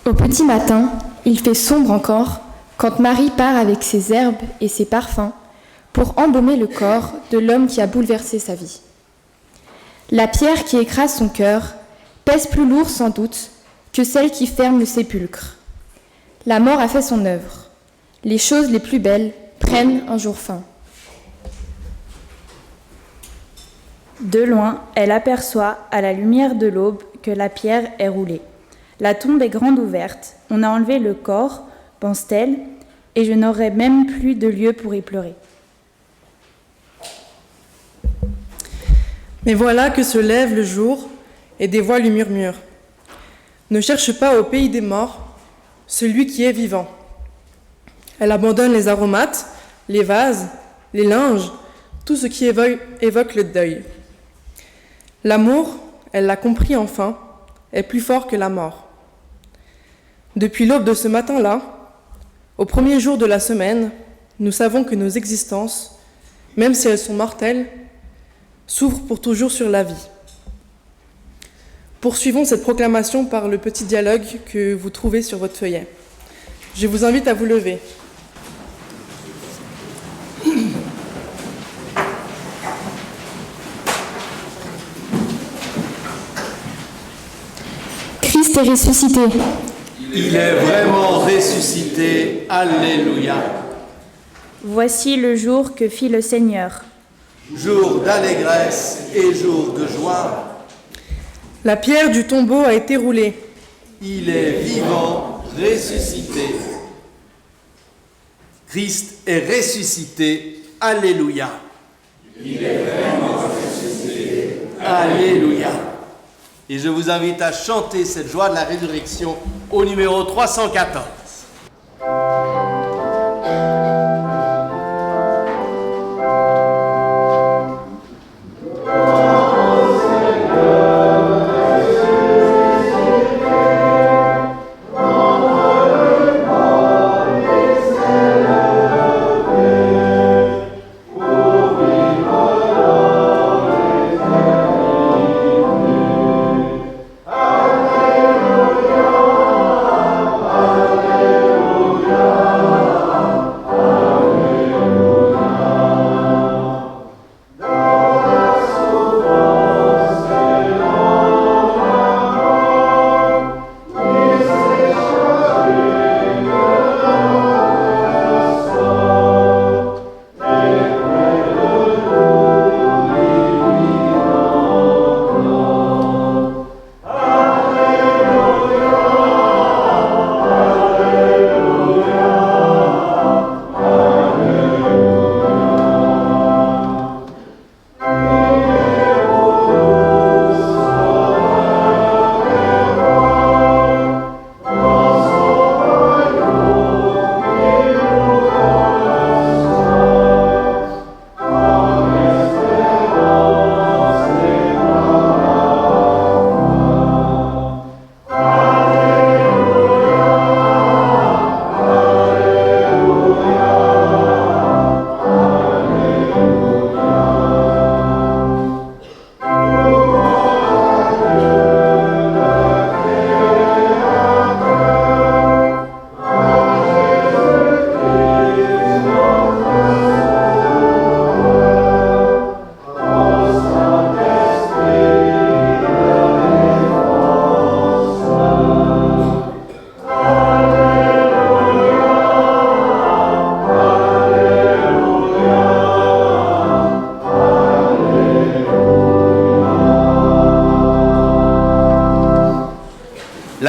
Au petit matin, il fait sombre encore quand Marie part avec ses herbes et ses parfums pour embaumer le corps de l'homme qui a bouleversé sa vie. La pierre qui écrase son cœur pèse plus lourd sans doute que celle qui ferme le sépulcre. La mort a fait son œuvre. Les choses les plus belles prennent un jour fin. De loin, elle aperçoit, à la lumière de l'aube, que la pierre est roulée. La tombe est grande ouverte, on a enlevé le corps, pense-t-elle, et je n'aurai même plus de lieu pour y pleurer. Mais voilà que se lève le jour, et des voix lui murmurent. Ne cherche pas au pays des morts celui qui est vivant. Elle abandonne les aromates, les vases, les linges, tout ce qui évoque le deuil. L'amour, elle l'a compris enfin, est plus fort que la mort. Depuis l'aube de ce matin-là, au premier jour de la semaine, nous savons que nos existences, même si elles sont mortelles, s'ouvrent pour toujours sur la vie. Poursuivons cette proclamation par le petit dialogue que vous trouvez sur votre feuillet. Je vous invite à vous lever. Christ est ressuscité. Il est vraiment ressuscité. Alléluia. Voici le jour que fit le Seigneur. Jour d'allégresse et jour de joie. La pierre du tombeau a été roulée. Il est vivant, ressuscité. Christ est ressuscité. Alléluia. Il est vraiment ressuscité. Alléluia. Et je vous invite à chanter cette joie de la résurrection au numéro 314.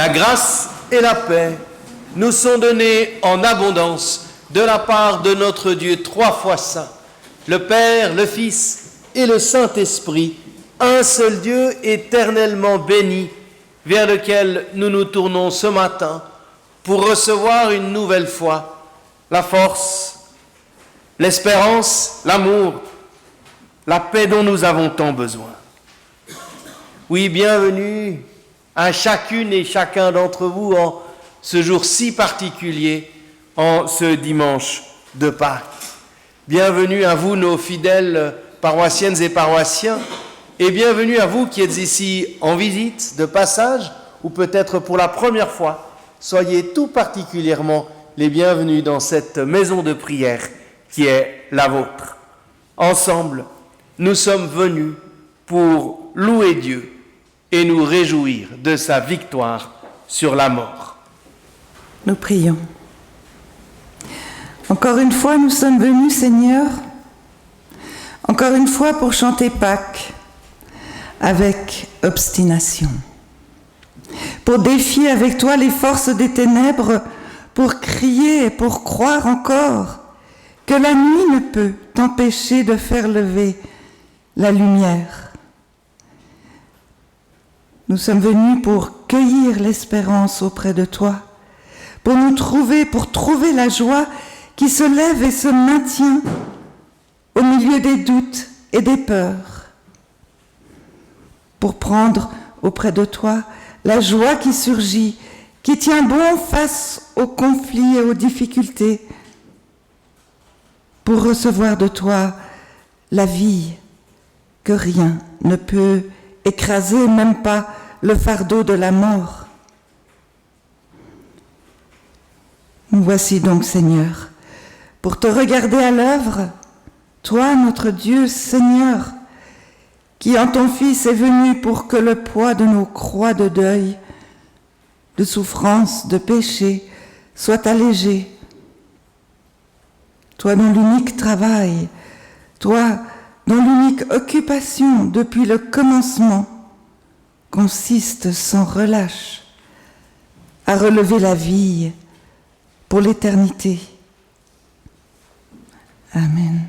La grâce et la paix nous sont données en abondance de la part de notre Dieu trois fois saint, le Père, le Fils et le Saint-Esprit, un seul Dieu éternellement béni, vers lequel nous nous tournons ce matin pour recevoir une nouvelle fois la force, l'espérance, l'amour, la paix dont nous avons tant besoin. Oui, bienvenue à chacune et chacun d'entre vous en ce jour si particulier, en ce dimanche de Pâques. Bienvenue à vous, nos fidèles paroissiennes et paroissiens, et bienvenue à vous qui êtes ici en visite, de passage, ou peut-être pour la première fois soyez tout particulièrement les bienvenus dans cette maison de prière qui est la vôtre. Ensemble, nous sommes venus pour louer Dieu et nous réjouir de sa victoire sur la mort. Nous prions. Encore une fois, nous sommes venus, Seigneur, encore une fois pour chanter Pâques avec obstination, pour défier avec toi les forces des ténèbres, pour crier et pour croire encore que la nuit ne peut t'empêcher de faire lever la lumière. Nous sommes venus pour cueillir l'espérance auprès de toi, pour trouver la joie qui se lève et se maintient au milieu des doutes et des peurs, pour prendre auprès de toi la joie qui surgit, qui tient bon face aux conflits et aux difficultés, pour recevoir de toi la vie que rien ne peut écraser, même pas le fardeau de la mort. Nous voici donc, Seigneur, pour te regarder à l'œuvre, toi, notre Dieu, Seigneur, qui en ton Fils est venu pour que le poids de nos croix de deuil, de souffrance, de péché, soit allégé. Toi dont l'unique travail, toi dont l'unique occupation depuis le commencement consiste sans relâche à relever la vie pour l'éternité. Amen.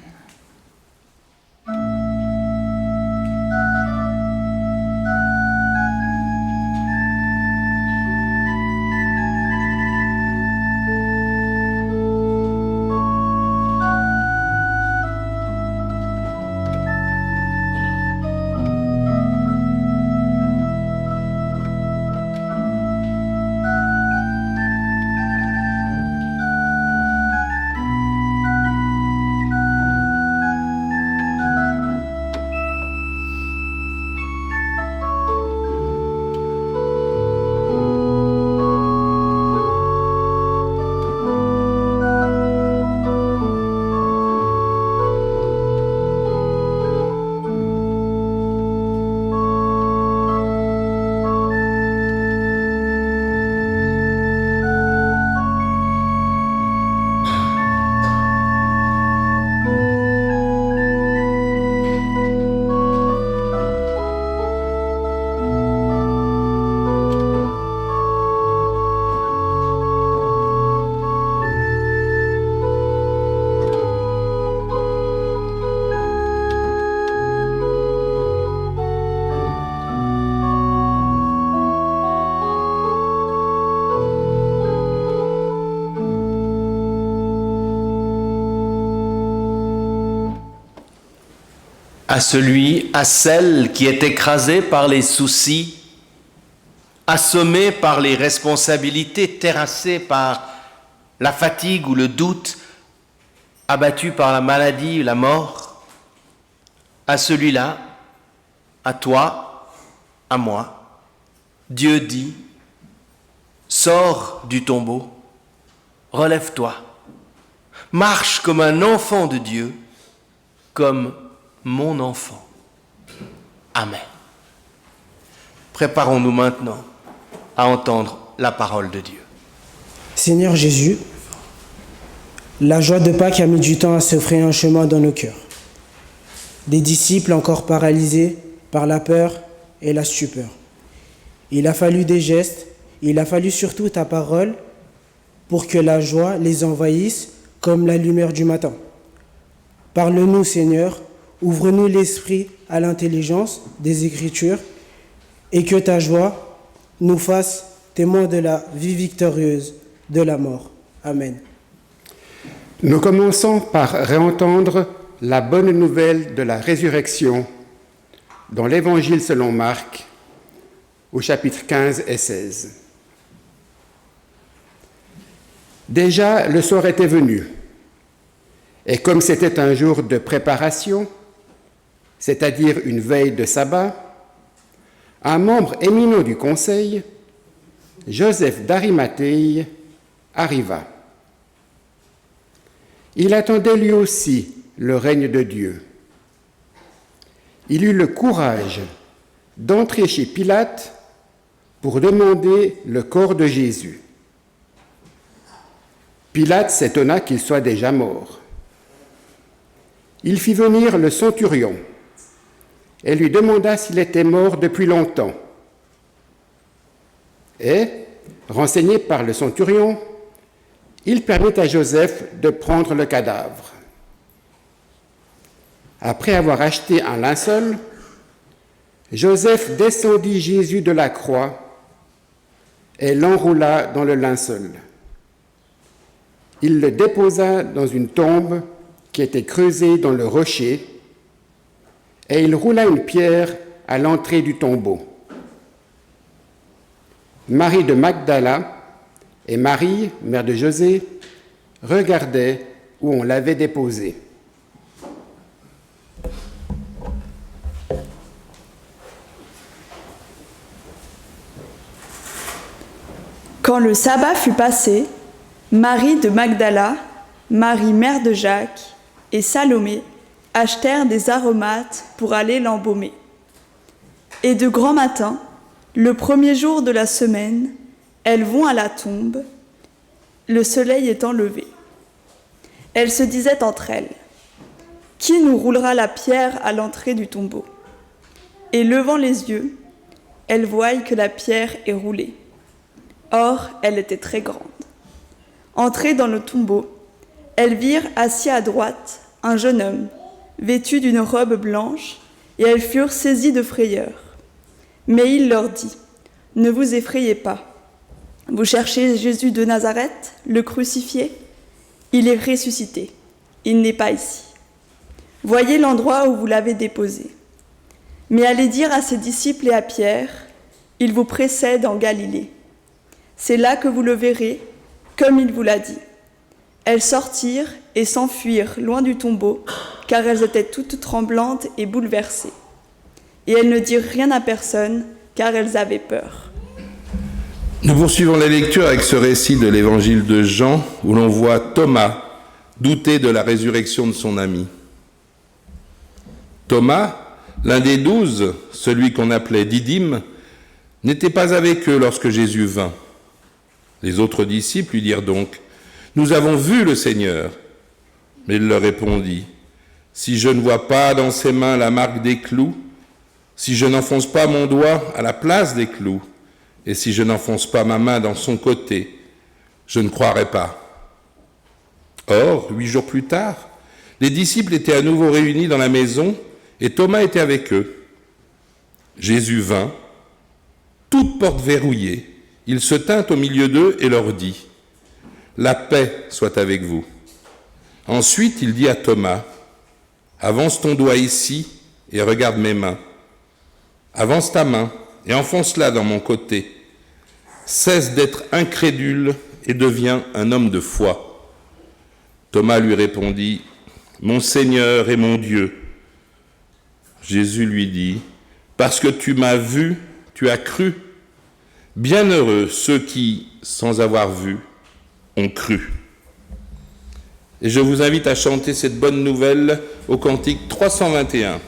À celui, à celle qui est écrasée par les soucis, assommée par les responsabilités, terrassée par la fatigue ou le doute, abattue par la maladie ou la mort, à celui-là, à toi, à moi, Dieu dit, sors du tombeau, relève-toi, marche comme un enfant de Dieu, comme mon enfant. Amen. Préparons-nous maintenant à entendre la parole de Dieu. Seigneur Jésus, la joie de Pâques a mis du temps à se frayer un chemin dans nos cœurs. Des disciples encore paralysés par la peur et la stupeur. Il a fallu des gestes, il a fallu surtout ta parole pour que la joie les envahisse comme la lumière du matin. Parle-nous, Seigneur, ouvre-nous l'esprit à l'intelligence des Écritures et que ta joie nous fasse témoins de la vie victorieuse de la mort. Amen. Nous commençons par réentendre la bonne nouvelle de la résurrection dans l'Évangile selon Marc, au chapitre 15 et 16. Déjà, le soir était venu, et comme c'était un jour de préparation, c'est-à-dire une veille de sabbat, un membre éminent du conseil, Joseph d'Arimathée arriva. Il attendait lui aussi le règne de Dieu. Il eut le courage d'entrer chez Pilate pour demander le corps de Jésus. Pilate s'étonna qu'il soit déjà mort. Il fit venir le centurion et lui demanda s'il était mort depuis longtemps. Et, renseigné par le centurion, il permit à Joseph de prendre le cadavre. Après avoir acheté un linceul, Joseph descendit Jésus de la croix et l'enroula dans le linceul. Il le déposa dans une tombe qui était creusée dans le rocher et il roula une pierre à l'entrée du tombeau. Marie de Magdala et Marie, mère de José, regardaient où on l'avait déposé. Quand le sabbat fut passé, Marie de Magdala, Marie mère de Jacques et Salomé achetèrent des aromates pour aller l'embaumer. Et de grand matin, le premier jour de la semaine, elles vont à la tombe, le soleil étant levé. Elles se disaient entre elles, « Qui nous roulera la pierre à l'entrée du tombeau ?» Et levant les yeux, elles voient que la pierre est roulée. Or, elle était très grande. Entrées dans le tombeau, elles virent assis à droite un jeune homme, vêtu d'une robe blanche, et elles furent saisies de frayeur. Mais il leur dit, « Ne vous effrayez pas. Vous cherchez Jésus de Nazareth, le crucifié ? Il est ressuscité. Il n'est pas ici. Voyez l'endroit où vous l'avez déposé. Mais allez dire à ses disciples et à Pierre, il vous précède en Galilée. C'est là que vous le verrez, comme il vous l'a dit. » Elles sortirent et s'enfuirent loin du tombeau, car elles étaient toutes tremblantes et bouleversées. Et elles ne dirent rien à personne, car elles avaient peur. Nous poursuivons la lecture avec ce récit de l'évangile de Jean, où l'on voit Thomas douter de la résurrection de son ami. Thomas, l'un des 12, celui qu'on appelait Didyme, n'était pas avec eux lorsque Jésus vint. Les autres disciples lui dirent donc, « Nous avons vu le Seigneur. » Mais il leur répondit, « Si je ne vois pas dans ses mains la marque des clous, si je n'enfonce pas mon doigt à la place des clous, et si je n'enfonce pas ma main dans son côté, je ne croirai pas. » Or, 8 jours plus tard, les disciples étaient à nouveau réunis dans la maison, et Thomas était avec eux. Jésus vint, toute porte verrouillée. Il se tint au milieu d'eux et leur dit, « La paix soit avec vous. » Ensuite, il dit à Thomas, « Avance ton doigt ici et regarde mes mains. Avance ta main et enfonce-la dans mon côté. Cesse d'être incrédule et deviens un homme de foi. » Thomas lui répondit, « Mon Seigneur et mon Dieu. » Jésus lui dit, « Parce que tu m'as vu, tu as cru. Bienheureux ceux qui, sans avoir vu, ont cru. » Et je vous invite à chanter cette bonne nouvelle au cantique 321.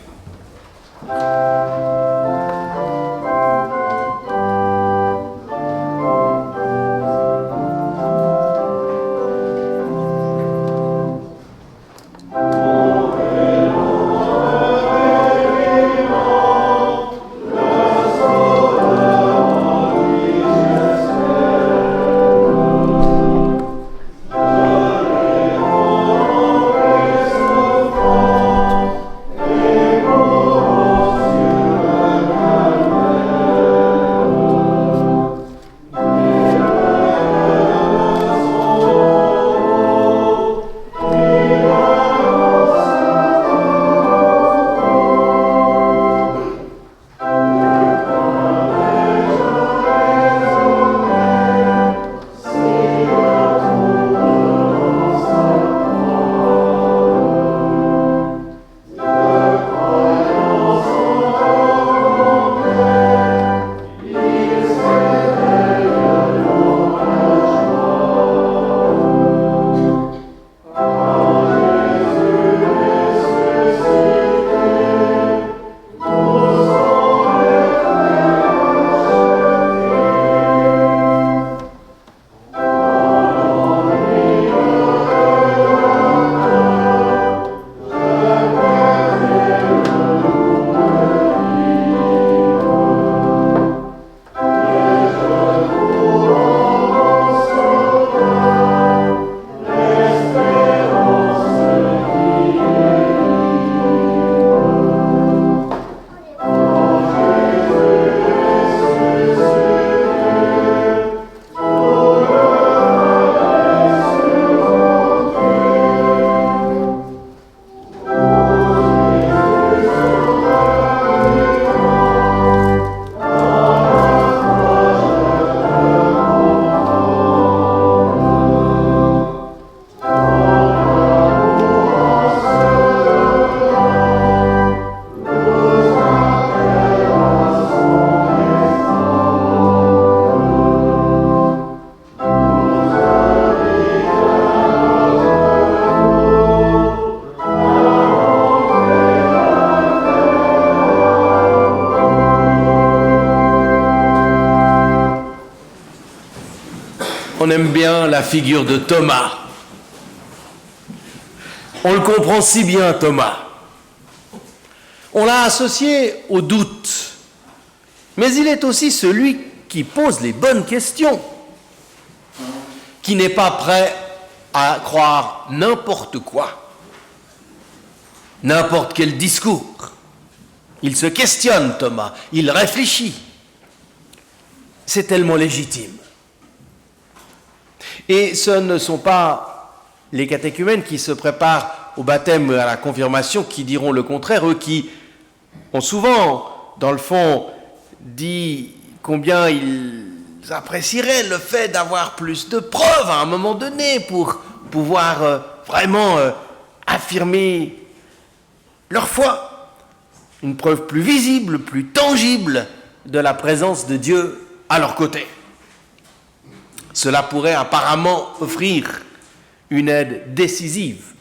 On aime bien la figure de Thomas. On le comprend si bien, Thomas. On l'a associé au doute. Mais il est aussi celui qui pose les bonnes questions, qui n'est pas prêt à croire n'importe quoi, n'importe quel discours. Il se questionne, Thomas, il réfléchit. C'est tellement légitime. Et ce ne sont pas les catéchumènes qui se préparent au baptême et à la confirmation qui diront le contraire, eux qui ont souvent, dans le fond, dit combien ils apprécieraient le fait d'avoir plus de preuves à un moment donné pour pouvoir vraiment affirmer leur foi. Une preuve plus visible, plus tangible de la présence de Dieu à leur côté. Cela pourrait apparemment offrir une aide décisive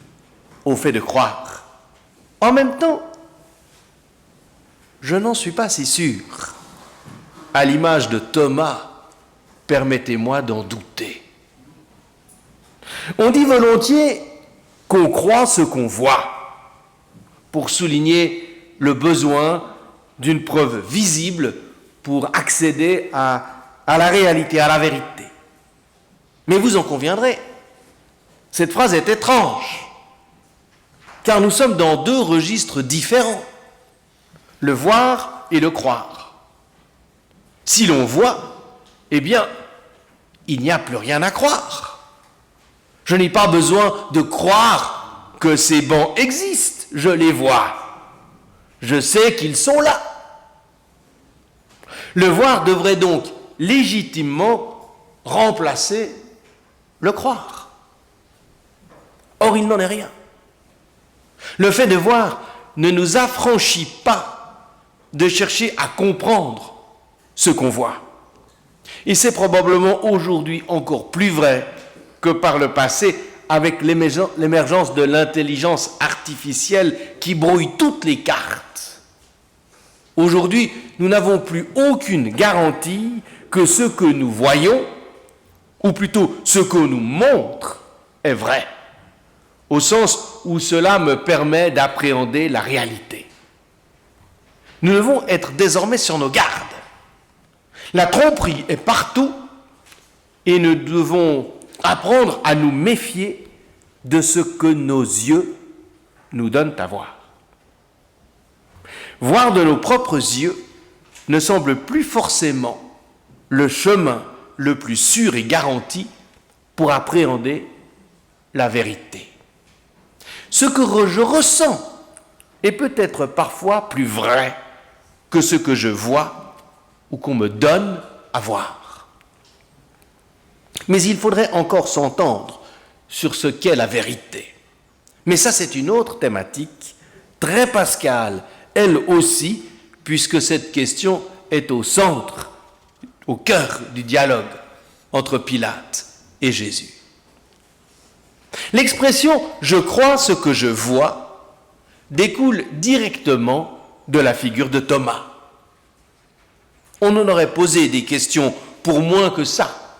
au fait de croire. En même temps, je n'en suis pas si sûr. À l'image de Thomas, permettez-moi d'en douter. On dit volontiers qu'on croit ce qu'on voit, pour souligner le besoin d'une preuve visible pour accéder à la réalité, à la vérité. Mais vous en conviendrez, cette phrase est étrange, car nous sommes dans deux registres différents, le voir et le croire. Si l'on voit, eh bien, il n'y a plus rien à croire. Je n'ai pas besoin de croire que ces bancs existent, je les vois. Je sais qu'ils sont là. Le voir devrait donc légitimement remplacer le croire. Or, il n'en est rien. Le fait de voir ne nous affranchit pas de chercher à comprendre ce qu'on voit. Et c'est probablement aujourd'hui encore plus vrai que par le passé avec l'émergence de l'intelligence artificielle qui brouille toutes les cartes. Aujourd'hui, nous n'avons plus aucune garantie que ce que nous voyons, ou plutôt ce que nous montre, est vrai, au sens où cela me permet d'appréhender la réalité. Nous devons être désormais sur nos gardes. La tromperie est partout et nous devons apprendre à nous méfier de ce que nos yeux nous donnent à voir. Voir de nos propres yeux ne semble plus forcément le chemin le plus sûr et garanti pour appréhender la vérité. Ce que je ressens est peut-être parfois plus vrai que ce que je vois ou qu'on me donne à voir. Mais il faudrait encore s'entendre sur ce qu'est la vérité. Mais ça, c'est une autre thématique, très pascale, elle aussi, puisque cette question est au centre, au cœur du dialogue entre Pilate et Jésus. L'expression « je crois ce que je vois » découle directement de la figure de Thomas. On en aurait posé des questions pour moins que ça,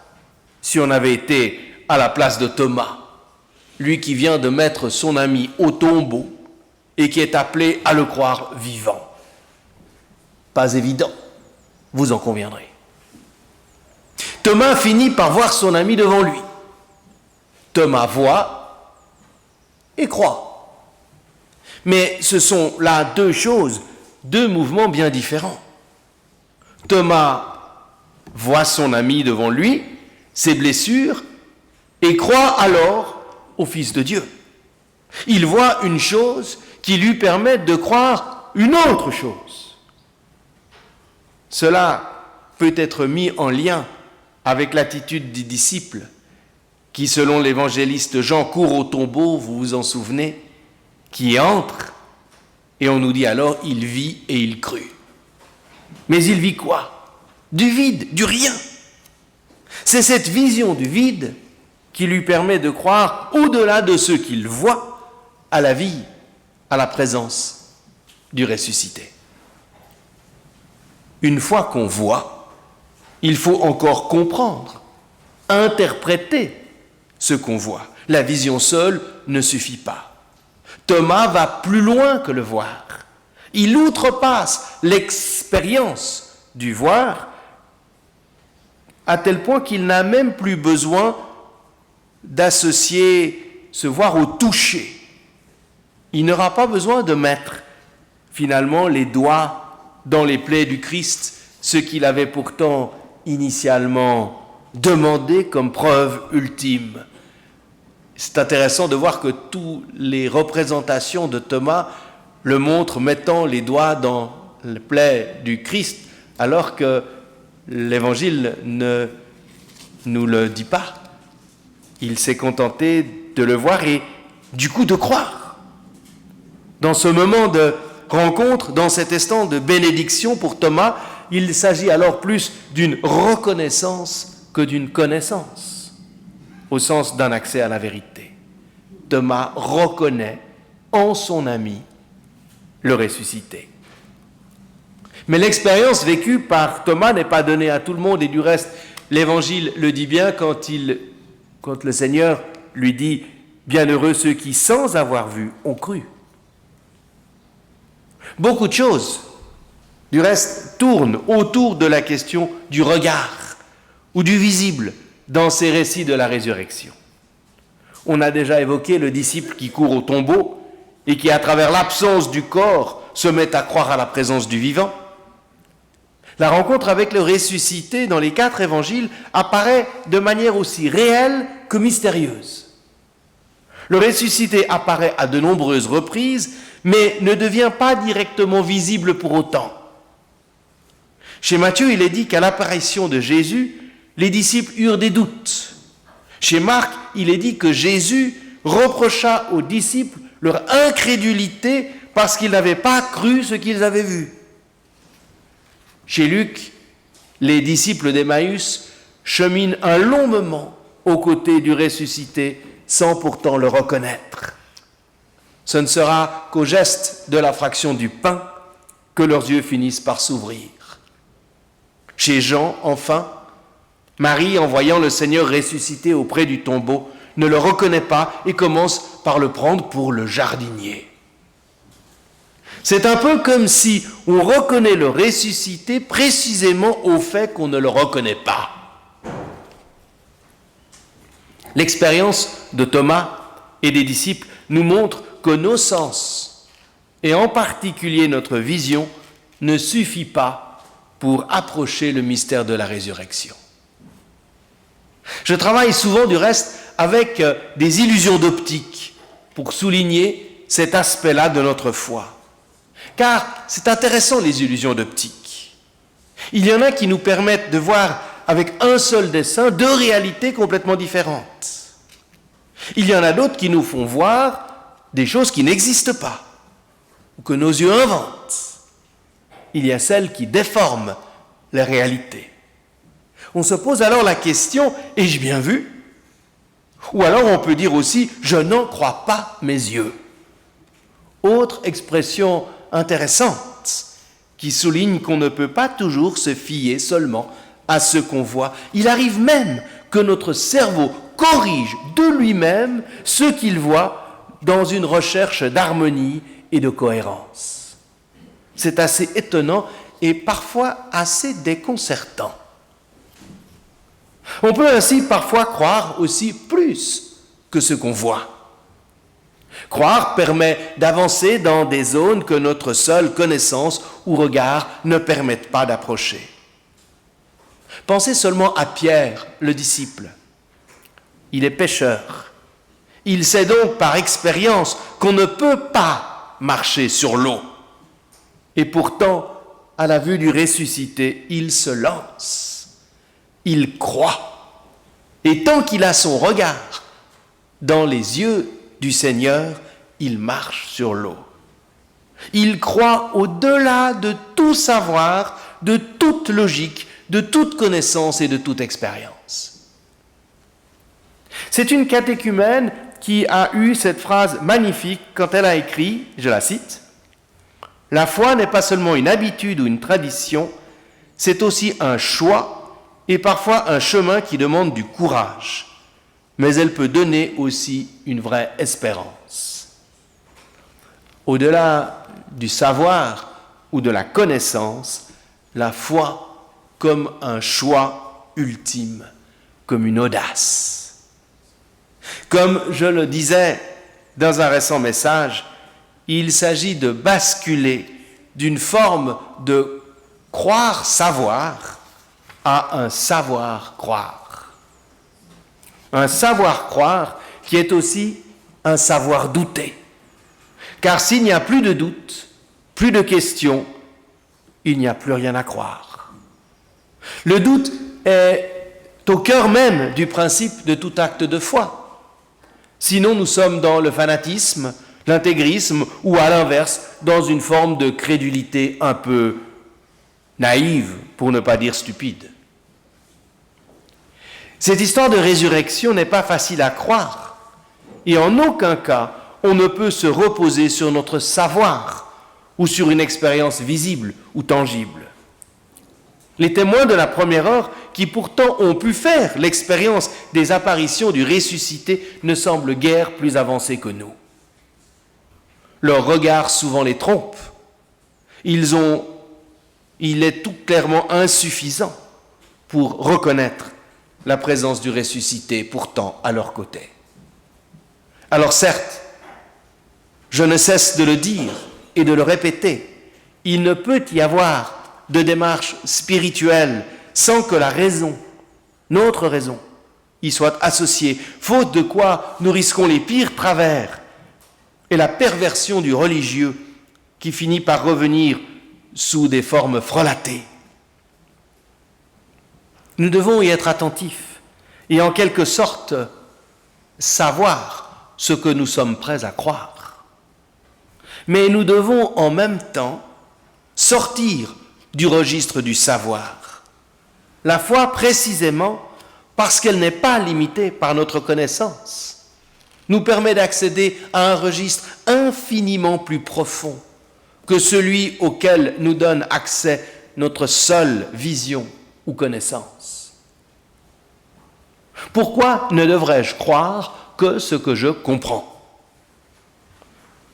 si on avait été à la place de Thomas, lui qui vient de mettre son ami au tombeau et qui est appelé à le croire vivant. Pas évident, vous en conviendrez. Thomas finit par voir son ami devant lui. Thomas voit et croit. Mais ce sont là deux choses, deux mouvements bien différents. Thomas voit son ami devant lui, ses blessures, et croit alors au Fils de Dieu. Il voit une chose qui lui permet de croire une autre chose. Cela peut être mis en lien avec l'attitude des disciples qui, selon l'évangéliste Jean, courent au tombeau, vous vous en souvenez, qui entre, et on nous dit alors, il vit et il crut. Mais il vit quoi? Du vide, du rien. C'est cette vision du vide qui lui permet de croire, au-delà de ce qu'il voit, à la vie, à la présence du ressuscité. Une fois qu'on voit, il faut encore comprendre interpréter ce qu'on voit. La vision seule ne suffit pas. Thomas va plus loin que le voir. Il outrepasse l'expérience du voir à tel point qu'il n'a même plus besoin d'associer ce voir au toucher. Il n'aura pas besoin de mettre finalement les doigts dans les plaies du Christ, ce qu'il avait pourtant initialement demandé comme preuve ultime. C'est intéressant de voir que toutes les représentations de Thomas le montrent mettant les doigts dans les plaies du Christ, alors que l'Évangile ne nous le dit pas. Il s'est contenté de le voir et du coup de croire. Dans ce moment de rencontre, dans cet instant de bénédiction pour Thomas, il s'agit alors plus d'une reconnaissance que d'une connaissance, au sens d'un accès à la vérité. Thomas reconnaît en son ami le ressuscité. Mais l'expérience vécue par Thomas n'est pas donnée à tout le monde, et du reste, l'Évangile le dit bien quand le Seigneur lui dit « Bienheureux ceux qui, sans avoir vu, ont cru ». Beaucoup de choses, du reste, tournent autour de la question du regard ou du visible dans ces récits de la résurrection. On a déjà évoqué le disciple qui court au tombeau et qui, à travers l'absence du corps, se met à croire à la présence du vivant. La rencontre avec le ressuscité dans les 4 évangiles apparaît de manière aussi réelle que mystérieuse. Le ressuscité apparaît à de nombreuses reprises, mais ne devient pas directement visible pour autant. Chez Matthieu, il est dit qu'à l'apparition de Jésus, les disciples eurent des doutes. Chez Marc, il est dit que Jésus reprocha aux disciples leur incrédulité parce qu'ils n'avaient pas cru ce qu'ils avaient vu. Chez Luc, les disciples d'Emmaüs cheminent un long moment aux côtés du ressuscité sans pourtant le reconnaître. Ce ne sera qu'au geste de la fraction du pain que leurs yeux finissent par s'ouvrir. Chez Jean, enfin, Marie, en voyant le Seigneur ressuscité auprès du tombeau, ne le reconnaît pas et commence par le prendre pour le jardinier. C'est un peu comme si on reconnaît le ressuscité précisément au fait qu'on ne le reconnaît pas. L'expérience de Thomas et des disciples nous montre que nos sens, et en particulier notre vision, ne suffit pas pour approcher le mystère de la résurrection. Je travaille souvent du reste avec des illusions d'optique pour souligner cet aspect-là de notre foi. Car c'est intéressant les illusions d'optique. Il y en a qui nous permettent de voir avec un seul dessin 2 réalités complètement différentes. Il y en a d'autres qui nous font voir des choses qui n'existent pas, ou que nos yeux inventent. Il y a celles qui déforment la réalité. On se pose alors la question, ai-je bien vu ? Ou alors on peut dire aussi, je n'en crois pas mes yeux. Autre expression intéressante qui souligne qu'on ne peut pas toujours se fier seulement à ce qu'on voit. Il arrive même que notre cerveau corrige de lui-même ce qu'il voit dans une recherche d'harmonie et de cohérence. C'est assez étonnant et parfois assez déconcertant. On peut ainsi parfois croire aussi plus que ce qu'on voit. Croire permet d'avancer dans des zones que notre seule connaissance ou regard ne permettent pas d'approcher. Pensez seulement à Pierre, le disciple. Il est pécheur. Il sait donc par expérience qu'on ne peut pas marcher sur l'eau. Et pourtant, à la vue du ressuscité, il se lance. Il croit. Et tant qu'il a son regard dans les yeux du Seigneur, il marche sur l'eau. Il croit au-delà de tout savoir, de toute logique, de toute connaissance et de toute expérience. C'est une catéchumène qui a eu cette phrase magnifique quand elle a écrit, je la cite, « La foi n'est pas seulement une habitude ou une tradition, c'est aussi un choix est parfois un chemin qui demande du courage, mais elle peut donner aussi une vraie espérance. Au-delà du savoir ou de la connaissance, la foi comme un choix ultime, comme une audace. Comme je le disais dans un récent message, il s'agit de basculer d'une forme de croire savoir à un savoir croire. Un savoir croire qui est aussi un savoir douter. Car s'il n'y a plus de doute, plus de questions, il n'y a plus rien à croire. Le doute est au cœur même du principe de tout acte de foi. Sinon, nous sommes dans le fanatisme, l'intégrisme ou à l'inverse, dans une forme de crédulité un peu naïve, pour ne pas dire stupide. Cette histoire de résurrection n'est pas facile à croire et en aucun cas on ne peut se reposer sur notre savoir ou sur une expérience visible ou tangible. Les témoins de la première heure, qui pourtant ont pu faire l'expérience des apparitions du ressuscité, ne semblent guère plus avancés que nous. Leur regard souvent les trompe. Il est tout clairement insuffisant pour reconnaître la présence du ressuscité pourtant à leur côté. Alors certes, je ne cesse de le dire et de le répéter, il ne peut y avoir de démarche spirituelle sans que la raison, notre raison, y soit associée, faute de quoi nous risquons les pires travers et la perversion du religieux qui finit par revenir sous des formes frelatées. Nous devons y être attentifs et en quelque sorte savoir ce que nous sommes prêts à croire. Mais nous devons en même temps sortir du registre du savoir. La foi, précisément, parce qu'elle n'est pas limitée par notre connaissance, nous permet d'accéder à un registre infiniment plus profond que celui auquel nous donne accès notre seule vision ou connaissance. Pourquoi ne devrais-je croire que ce que je comprends ?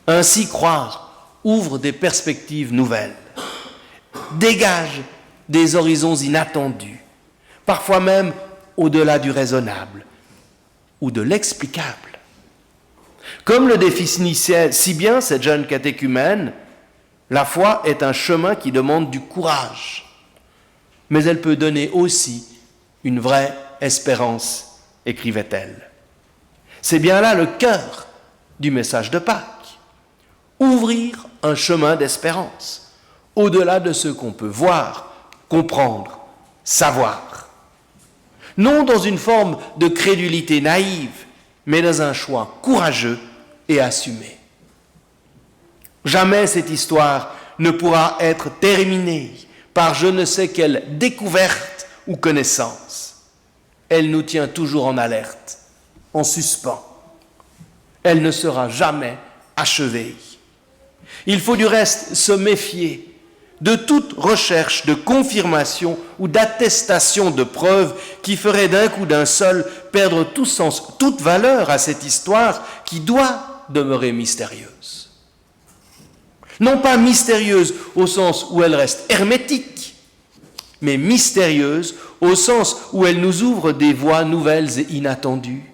Ainsi croire ouvre des perspectives nouvelles, dégage des horizons inattendus, parfois même au-delà du raisonnable ou de l'explicable. Comme le définissait si bien cette jeune catéchumène, la foi est un chemin qui demande du courage, mais elle peut donner aussi une vraie espérance, écrivait-elle. C'est bien là le cœur du message de Pâques. Ouvrir un chemin d'espérance, au-delà de ce qu'on peut voir, comprendre, savoir. Non dans une forme de crédulité naïve, mais dans un choix courageux et assumé. Jamais cette histoire ne pourra être terminée par je ne sais quelle découverte ou connaissance. Elle nous tient toujours en alerte, en suspens. Elle ne sera jamais achevée. Il faut du reste se méfier de toute recherche de confirmation ou d'attestation de preuves qui ferait d'un coup d'un seul perdre tout sens, toute valeur à cette histoire qui doit demeurer mystérieuse. Non pas mystérieuse au sens où elle reste hermétique, mais mystérieuse au sens où elle nous ouvre des voies nouvelles et inattendues.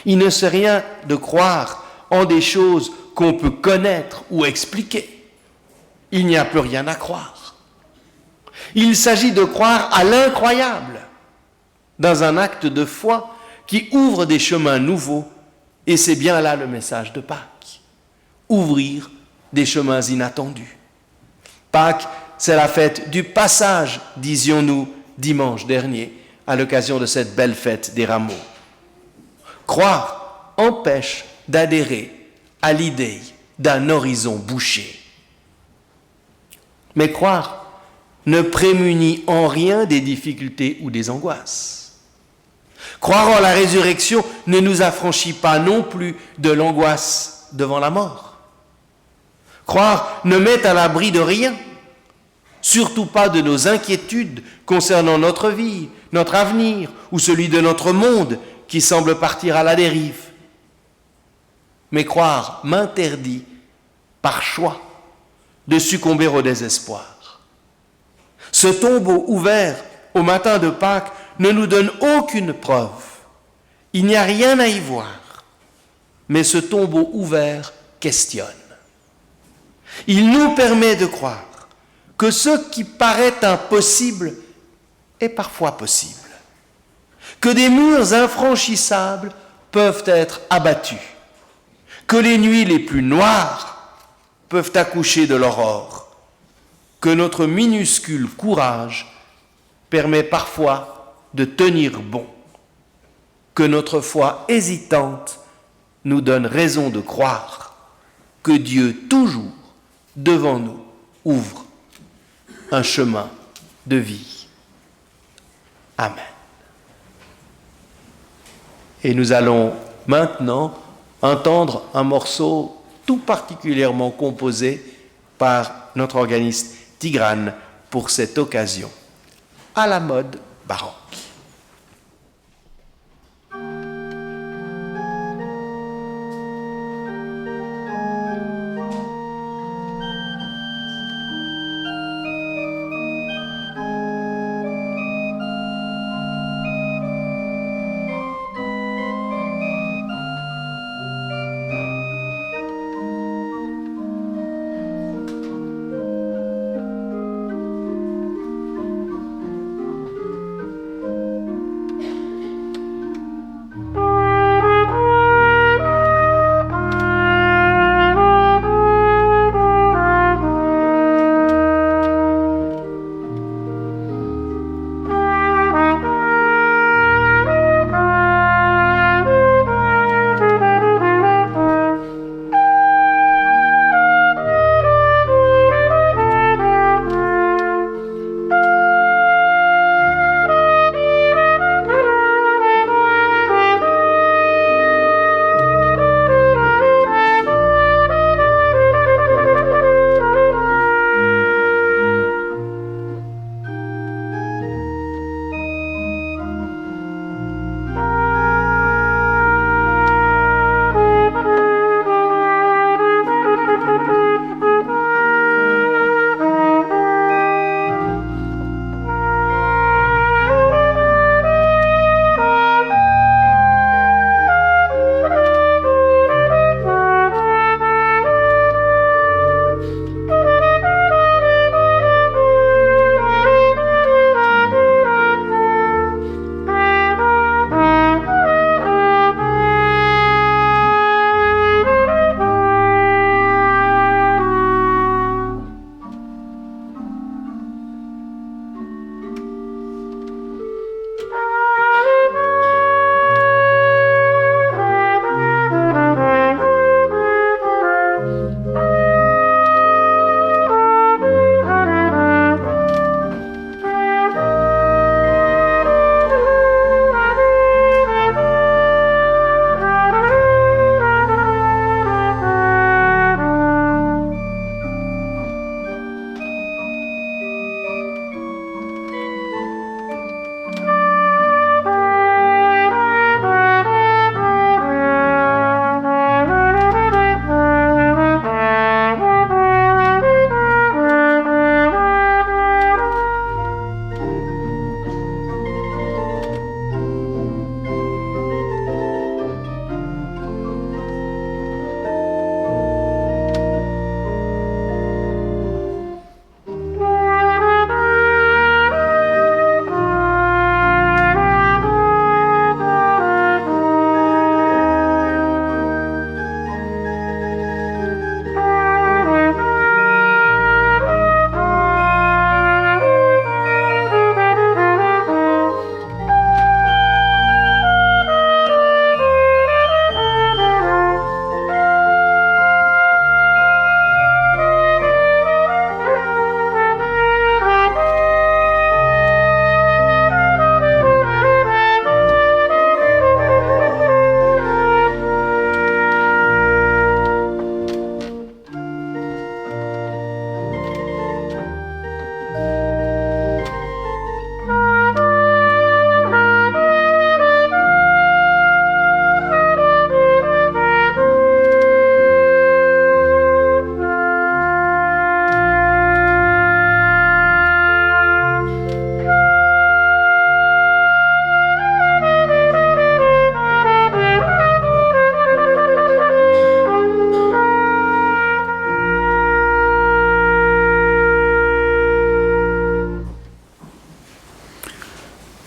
Il ne sert rien de croire en des choses qu'on peut connaître ou expliquer. Il n'y a plus rien à croire. Il s'agit de croire à l'incroyable dans un acte de foi qui ouvre des chemins nouveaux, et c'est bien là le message de Pâques. Ouvrir des chemins inattendus. Pâques, c'est la fête du passage, disions-nous dimanche dernier, à l'occasion de cette belle fête des rameaux. Croire empêche d'adhérer à l'idée d'un horizon bouché. Mais croire ne prémunit en rien des difficultés ou des angoisses. Croire en la résurrection ne nous affranchit pas non plus de l'angoisse devant la mort. Croire ne met à l'abri de rien. surtout pas de nos inquiétudes concernant notre vie, notre avenir ou celui de notre monde qui semble partir à la dérive. Mais croire m'interdit, par choix, de succomber au désespoir. Ce tombeau ouvert au matin de Pâques ne nous donne aucune preuve. Il n'y a rien à y voir. Mais ce tombeau ouvert questionne. Il nous permet de croire que ce qui paraît impossible est parfois possible, que des murs infranchissables peuvent être abattus, que les nuits les plus noires peuvent accoucher de l'aurore, que notre minuscule courage permet parfois de tenir bon, que notre foi hésitante nous donne raison de croire que Dieu, toujours devant nous, ouvre un chemin de vie. Amen. Et nous allons maintenant entendre un morceau tout particulièrement composé par notre organiste Tigrane pour cette occasion, à la mode baroque.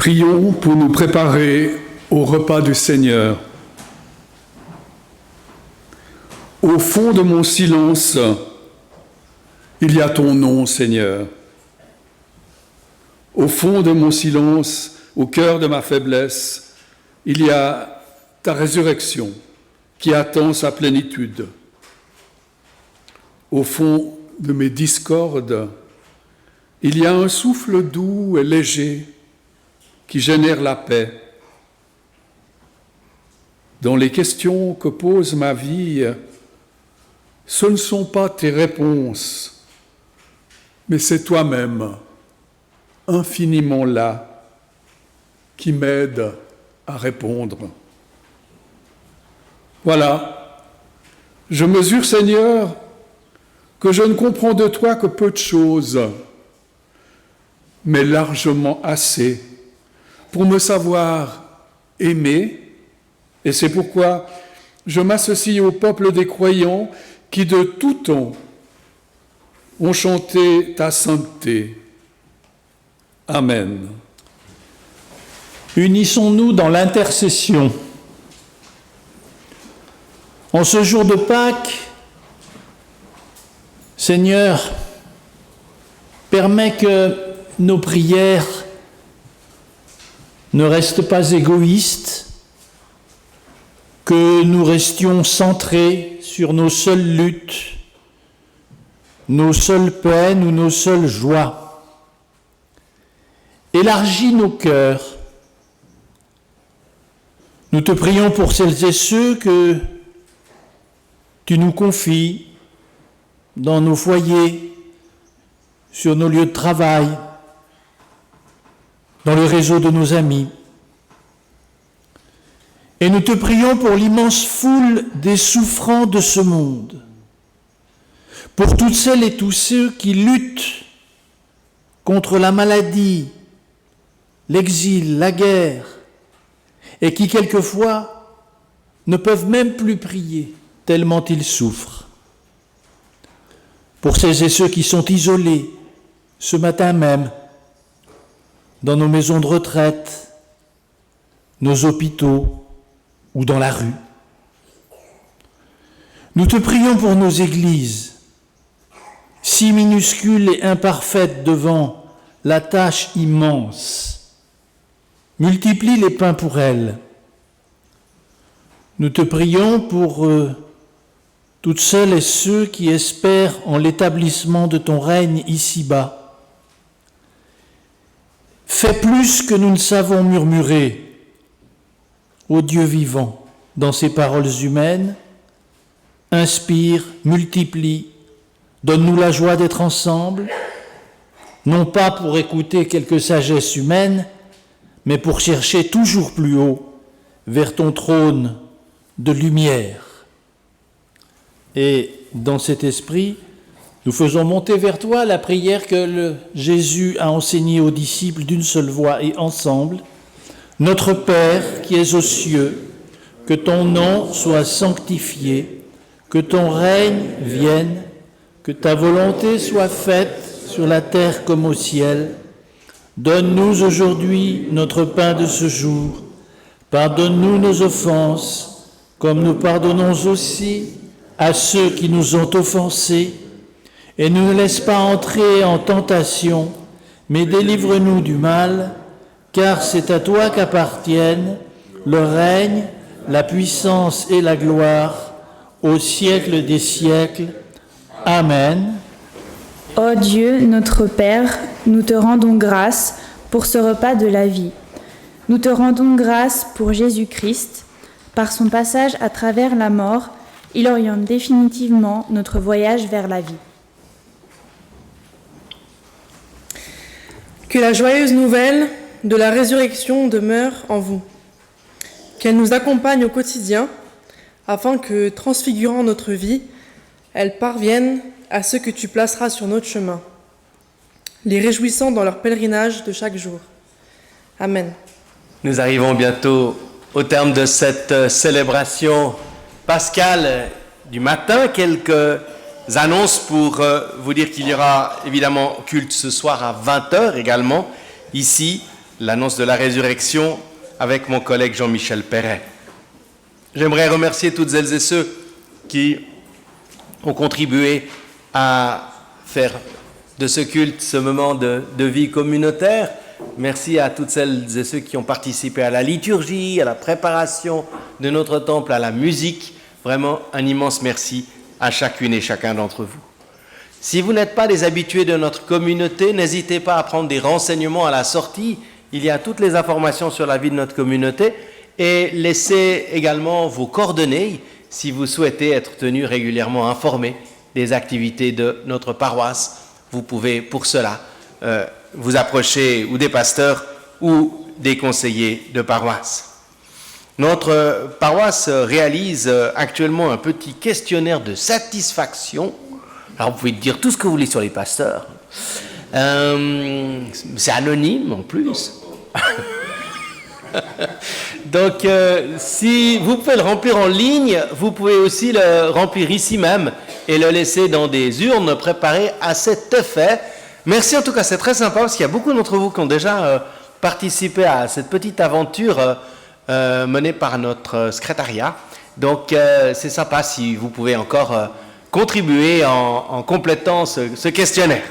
Prions pour nous préparer au repas du Seigneur. Au fond de mon silence, il y a ton nom, Seigneur. Au fond de mon silence, au cœur de ma faiblesse, il y a ta résurrection qui attend sa plénitude. Au fond de mes discordes, il y a un souffle doux et léger qui génère la paix. Dans les questions que pose ma vie, ce ne sont pas tes réponses, mais c'est toi-même, infiniment là, qui m'aide à répondre. Voilà, je mesure, Seigneur, que je ne comprends de toi que peu de choses, mais largement assez pour me savoir aimer, et c'est pourquoi je m'associe au peuple des croyants qui de tout temps ont chanté ta sainteté. Amen. Unissons-nous dans l'intercession. En ce jour de Pâques, Seigneur, permets que nos prières ne restent pas égoïstes, que nous restions centrés sur nos seules luttes, nos seules peines ou nos seules joies. Élargis nos cœurs. Nous te prions pour celles et ceux que tu nous confies dans nos foyers, sur nos lieux de travail, dans le réseau de nos amis. Et nous te prions pour l'immense foule des souffrants de ce monde, pour toutes celles et tous ceux qui luttent contre la maladie, l'exil, la guerre, et qui quelquefois ne peuvent même plus prier tellement ils souffrent. Pour celles et ceux qui sont isolés ce matin même, dans nos maisons de retraite, nos hôpitaux ou dans la rue. Nous te prions pour nos églises, si minuscules et imparfaites devant la tâche immense. Multiplie les pains pour elles. Nous te prions pour toutes celles et ceux qui espèrent en l'établissement de ton règne ici-bas. Fais plus que nous ne savons murmurer, ô Dieu vivant, dans ces paroles humaines. Inspire, multiplie, donne-nous la joie d'être ensemble, non pas pour écouter quelques sagesses humaines, mais pour chercher toujours plus haut vers ton trône de lumière. Et dans cet esprit, nous faisons monter vers toi la prière que Jésus a enseignée aux disciples d'une seule voix et ensemble. Notre Père qui es aux cieux, que ton nom soit sanctifié, que ton règne vienne, que ta volonté soit faite sur la terre comme au ciel. Donne-nous aujourd'hui notre pain de ce jour. Pardonne-nous nos offenses, comme nous pardonnons aussi à ceux qui nous ont offensés. Et ne nous laisse pas entrer en tentation, mais délivre-nous du mal, car c'est à toi qu'appartiennent le règne, la puissance et la gloire, au siècle des siècles. Amen. Ô Dieu, notre Père, nous te rendons grâce pour ce repas de la vie. Nous te rendons grâce pour Jésus-Christ. Par son passage à travers la mort, il oriente définitivement notre voyage vers la vie. Que la joyeuse nouvelle de la résurrection demeure en vous. Qu'elle nous accompagne au quotidien, afin que, transfigurant notre vie, elle parvienne à ceux que tu placeras sur notre chemin, les réjouissant dans leur pèlerinage de chaque jour. Amen. Nous arrivons bientôt au terme de cette célébration pascale du matin. Quelques annonces pour vous dire qu'il y aura évidemment culte ce soir à 20h également, ici l'annonce de la résurrection avec mon collègue Jean-Michel Perret. J'aimerais remercier toutes celles et ceux qui ont contribué à faire de ce culte ce moment de vie communautaire. Merci à toutes celles et ceux qui ont participé à la liturgie, à la préparation de notre temple, à la musique. Vraiment un immense merci à chacune et chacun d'entre vous. Si vous n'êtes pas des habitués de notre communauté, n'hésitez pas à prendre des renseignements à la sortie. Il y a toutes les informations sur la vie de notre communauté et laissez également vos coordonnées si vous souhaitez être tenu régulièrement informé des activités de notre paroisse. Vous pouvez pour cela vous approcher ou des pasteurs ou des conseillers de paroisse. Notre paroisse réalise actuellement un petit questionnaire de satisfaction. Alors vous pouvez dire tout ce que vous voulez sur les pasteurs. C'est anonyme en plus. Donc si vous pouvez le remplir en ligne, vous pouvez aussi le remplir ici même et le laisser dans des urnes préparées à cet effet. Merci en tout cas, c'est très sympa parce qu'il y a beaucoup d'entre vous qui ont déjà participé à cette petite aventure menée par notre secrétariat. Donc c'est sympa si vous pouvez encore contribuer en complétant ce questionnaire.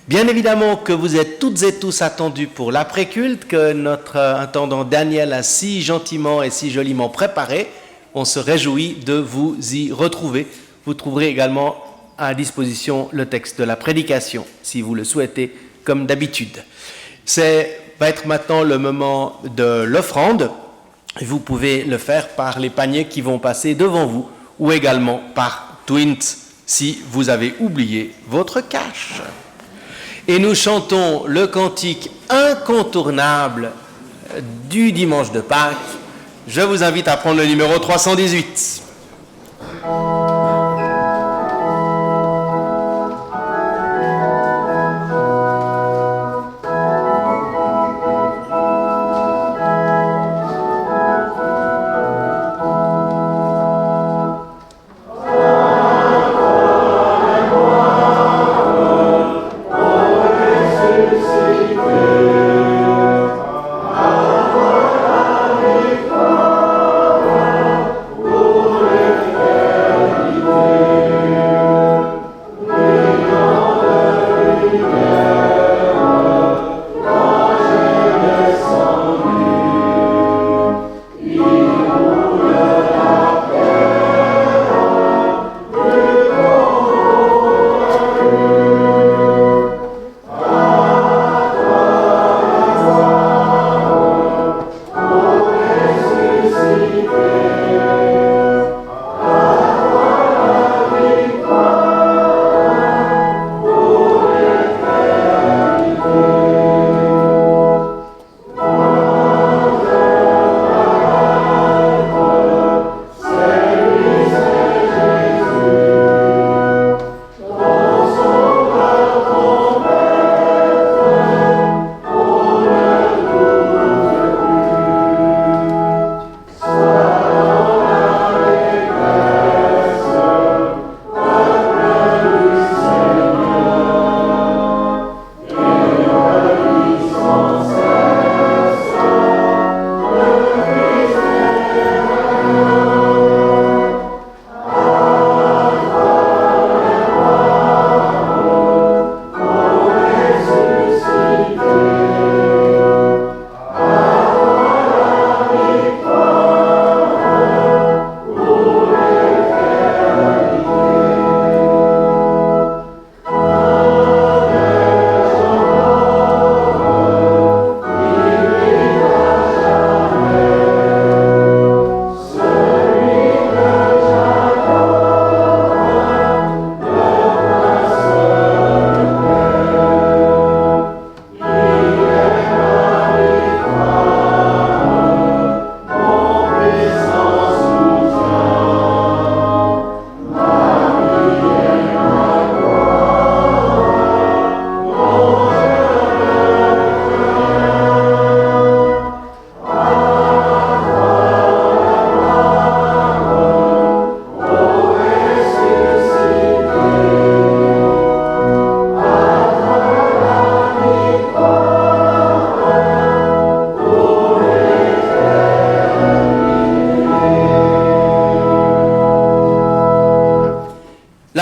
Bien évidemment que vous êtes toutes et tous attendus pour l'après-culte que notre intendant Daniel a si gentiment et si joliment préparé. On se réjouit de vous y retrouver. Vous trouverez également à disposition le texte de la prédication, si vous le souhaitez, comme d'habitude. Va être maintenant le moment de l'offrande. Vous pouvez le faire par les paniers qui vont passer devant vous, ou également par Twint, si vous avez oublié votre cash. Et nous chantons le cantique incontournable du dimanche de Pâques. Je vous invite à prendre le numéro 318. Oh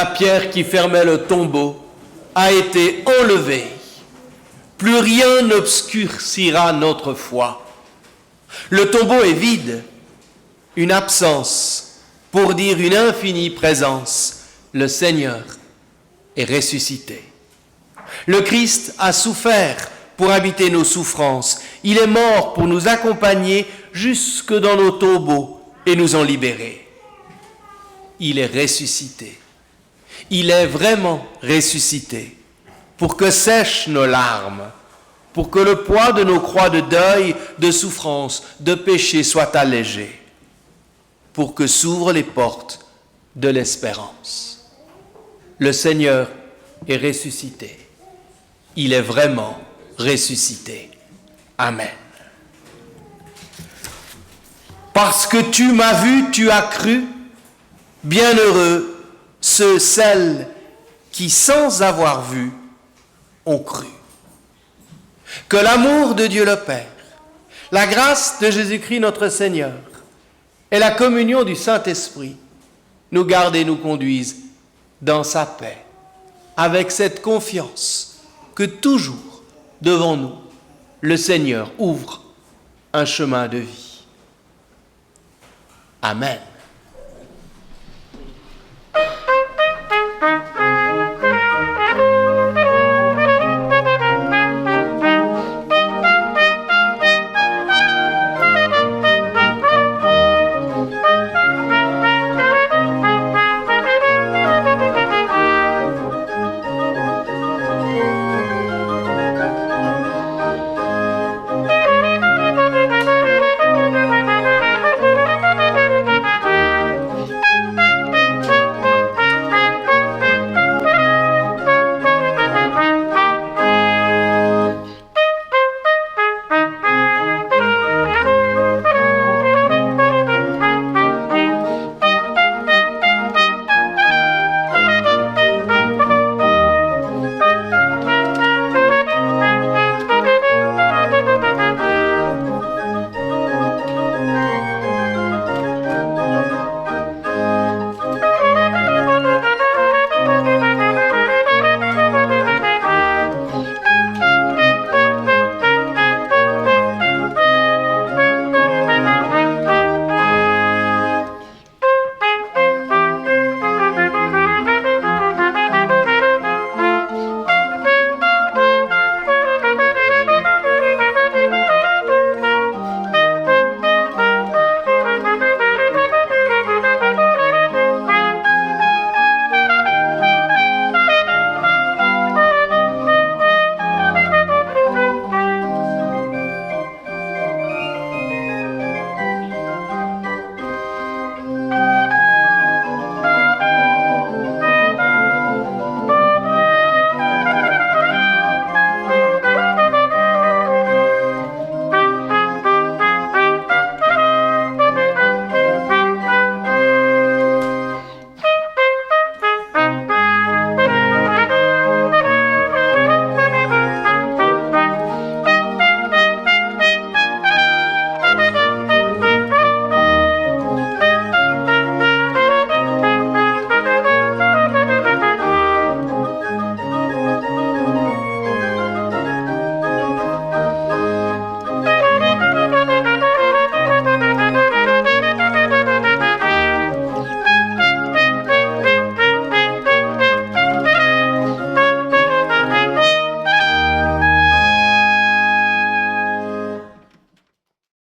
La pierre qui fermait le tombeau a été enlevée. Plus rien n'obscurcira notre foi. Le tombeau est vide, une absence pour dire une infinie présence. Le Seigneur est ressuscité. Le Christ a souffert pour habiter nos souffrances. Il est mort pour nous accompagner jusque dans nos tombeaux et nous en libérer. Il est ressuscité. Il est vraiment ressuscité pour que sèchent nos larmes, pour que le poids de nos croix de deuil, de souffrance, de péché soit allégé, pour que s'ouvrent les portes de l'espérance. Le Seigneur est ressuscité. Il est vraiment ressuscité. Amen. Parce que tu m'as vu, tu as cru. Bienheureux ceux, celles qui, sans avoir vu, ont cru. Que l'amour de Dieu le Père, la grâce de Jésus-Christ notre Seigneur et la communion du Saint-Esprit nous gardent et nous conduisent dans sa paix, avec cette confiance que toujours devant nous, le Seigneur ouvre un chemin de vie. Amen.